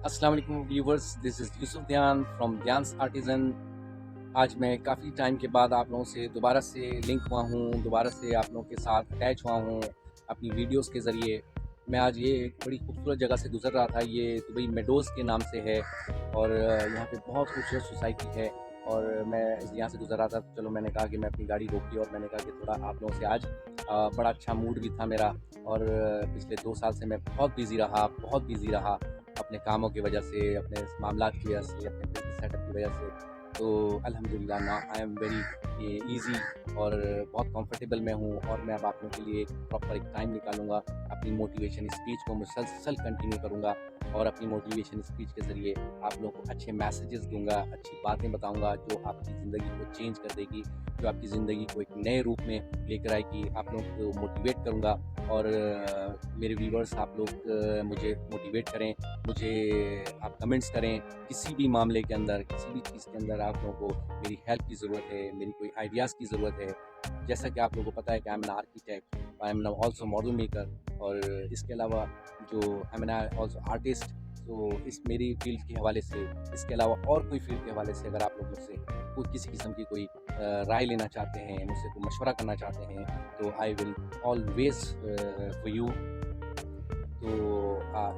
अस्सलाम वालेकुम viewers, this is Yusuf Dayan from Dayan's artisan. आज मैं काफ़ी टाइम के बाद आप लोगों से दोबारा से लिंक हुआ हूँ, दोबारा से आप लोगों के साथ अटैच हुआ हूँ अपनी वीडियोस के ज़रिए। मैं आज ये एक बड़ी खूबसूरत जगह से गुज़र रहा था। ये दुबई मेडोज़ के नाम से है और यहाँ पे बहुत खूबसूरत सोसाइटी है और मैं यहाँ से गुज़र रहा था। तो चलो मैंने कहा कि मैं अपनी गाड़ी रोकी और मैंने कहा कि थोड़ा आप लोगों से आज बड़ा अच्छा मूड भी था मेरा और पिछले 2 साल से मैं बहुत बिज़ी रहा अपने कामों की वजह से, अपने मामलात की वजह से, अपने बिज़नेस सेटअप की वजह से। तो अल्हम्दुलिल्लाह now I am very easy और बहुत कंफर्टेबल में हूँ और मैं अब आप लोगों के लिए प्रॉपर एक टाइम निकालूँगा। अपनी मोटिवेशन स्पीच को मुसलसल कंटिन्यू करूँगा और अपनी मोटिवेशन स्पीच के ज़रिए आप लोगों को अच्छे मैसेजेस दूँगा, अच्छी बातें बताऊँगा जो आपकी ज़िंदगी को चेंज कर देगी, जो आपकी ज़िंदगी को एक नए रूप में लेकर आएगी। आप लोगों को मोटिवेट करूँगा और मेरे व्यूअर्स आप लोग मुझे मोटिवेट करें, मुझे आप कमेंट्स करें किसी भी मामले के अंदर, किसी भी चीज़ के अंदर आप लोगों को मेरी हेल्प की ज़रूरत है, मेरी कोई आइडियाज़ की ज़रूरत है। जैसा कि आप लोगों को पता है कि I am an architect, I am also model maker और इसके अलावा जो I am an also artist. तो इस मेरी फील्ड के हवाले से, इसके अलावा और कोई फील्ड के हवाले से अगर आप लोग मुझसे कोई किसी किस्म की कोई राय लेना चाहते हैं, मुझसे कोई मशवरा करना चाहते हैं, तो I will always for you. तो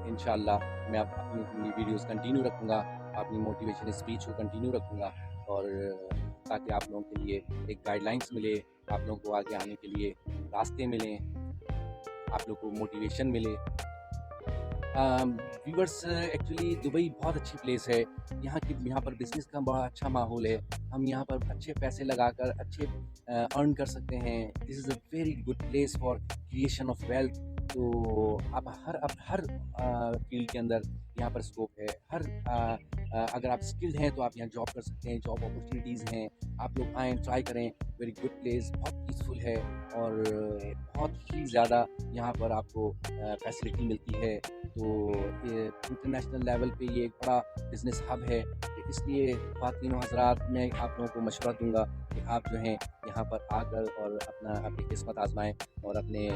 इंशाल्लाह मैं अब अपनी वीडियोस कंटिन्यू रखूँगा, अपनी मोटिवेशन स्पीच को कंटिन्यू रखूँगा और ताकि आप लोगों के लिए एक गाइडलाइंस मिले, आप लोगों को आगे आने के लिए रास्ते मिलें, आप लोग को मोटिवेशन मिले। व्यूअर्स एक्चुअली दुबई बहुत अच्छी प्लेस है। यहाँ पर बिज़नेस का बड़ा अच्छा माहौल है। हम यहाँ पर अच्छे पैसे लगाकर अच्छे अर्न कर सकते हैं। This is a very good place for creation of wealth. तो अब हर फील्ड के अंदर यहाँ पर स्कोप है। अगर आप स्किल्ड हैं तो आप यहाँ जॉब कर सकते हैं, जॉब अपॉर्चुनिटीज़ हैं। आप लोग आएँ, ट्राई करें। वेरी गुड प्लेस, बहुत पीसफुल है और बहुत ही ज़्यादा यहाँ पर आपको फैसिलिटी मिलती है। तो ये इंटरनेशनल लेवल पे ये एक बड़ा बिज़नेस हब है। तो इसलिए ख़वातीनो हज़रात मैं आप लोगों को मशवरा दूँगा कि आप जो हैं यहाँ पर आकर और अपनी किस्मत आज़माएँ और अपने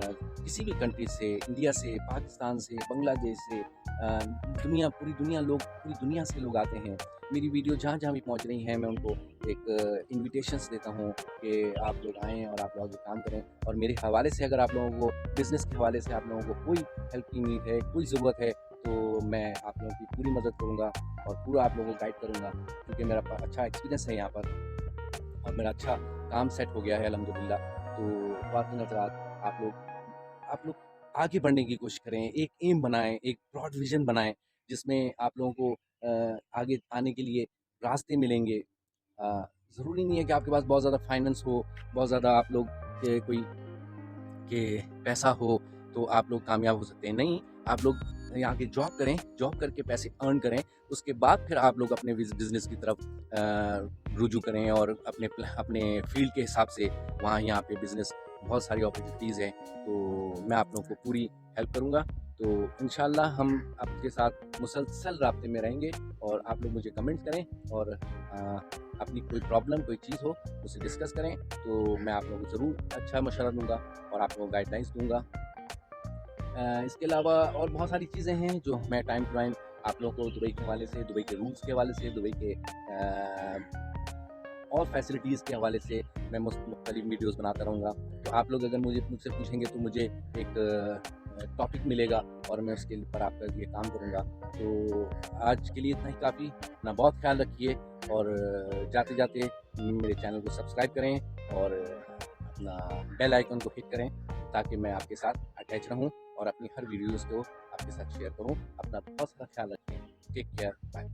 किसी भी कंट्री से, इंडिया से, पाकिस्तान से, बांग्लादेश से, पूरी दुनिया से लोग आते हैं। मेरी वीडियो जहाँ-जहाँ भी पहुँच रही हैं मैं उनको एक इन्विटेशंस देता हूँ कि आप लोग आएँ और आप लोग काम करें और मेरे हवाले से अगर आप लोगों को बिज़नेस के हवाले से आप लोगों को कोई हेल्प की नीड है, कोई ज़रूरत है, तो मैं आप लोगों की पूरी मदद करूँगा और पूरा आप लोगों को गाइड करूँगा क्योंकि मेरा अच्छा एक्सपीरियंस है यहाँ पर और मेरा अच्छा काम सेट हो गया है अल्हम्दुलिल्लाह। तो ख़वातीन हज़रात आप लोग आगे बढ़ने की कोशिश करें, एक एम बनाएँ, एक ब्रॉड विज़न बनाएँ जिसमें आप लोगों को आगे आने के लिए रास्ते मिलेंगे। ज़रूरी नहीं है कि आपके पास बहुत ज़्यादा फाइनेंस हो, बहुत ज़्यादा आप लोग के कोई के पैसा हो तो आप लोग कामयाब हो सकते हैं। नहीं, आप लोग यहाँ के जॉब करें, जॉब करके पैसे अर्न करें, उसके बाद फिर आप लोग अपने बिज़नेस की तरफ रुजू करें और अपने फ़ील्ड के हिसाब से वहाँ यहाँ पे बिज़नेस बहुत सारी अपॉर्चुनिटीज़ हैं, तो मैं आप लोगों को पूरी हेल्प करूँगा। तो इंशाल्लाह हम आपके साथ मुसलसल राब्ते में रहेंगे और आप लोग मुझे कमेंट्स करें और अपनी कोई प्रॉब्लम, कोई चीज़ हो, मुझसे डिस्कस करें, तो मैं आप लोगों को ज़रूर अच्छा मशवरा दूँगा और आप लोगों को गाइडलाइंस दूँगा। इसके अलावा और बहुत सारी चीज़ें हैं जो मैं टाइम टू टाइम आप लोगों को दुबई के हवाले से, दुबई के रूल्स के हवाले से, दुबई के और फैसिलिटीज़ के हवाले से मैं मुख्तलिफ वीडियोज़ बनाता रहूँगा। तो आप लोग अगर मुझसे पूछेंगे तो मुझे एक टॉपिक मिलेगा और मैं उसके ऊपर आपका लिए काम करूँगा। तो आज के लिए इतना ही काफ़ी। अपना बहुत ख़्याल रखिए और जाते-जाते मेरे चैनल को सब्सक्राइब करें और अपना बेल आइकन को हिट करें ताकि मैं आपके साथ अटैच रहूँ और अपनी हर वीडियोज़ को आपके साथ शेयर करूँ। अपना बहुत सारा ख़्याल रखें। Take care, bye.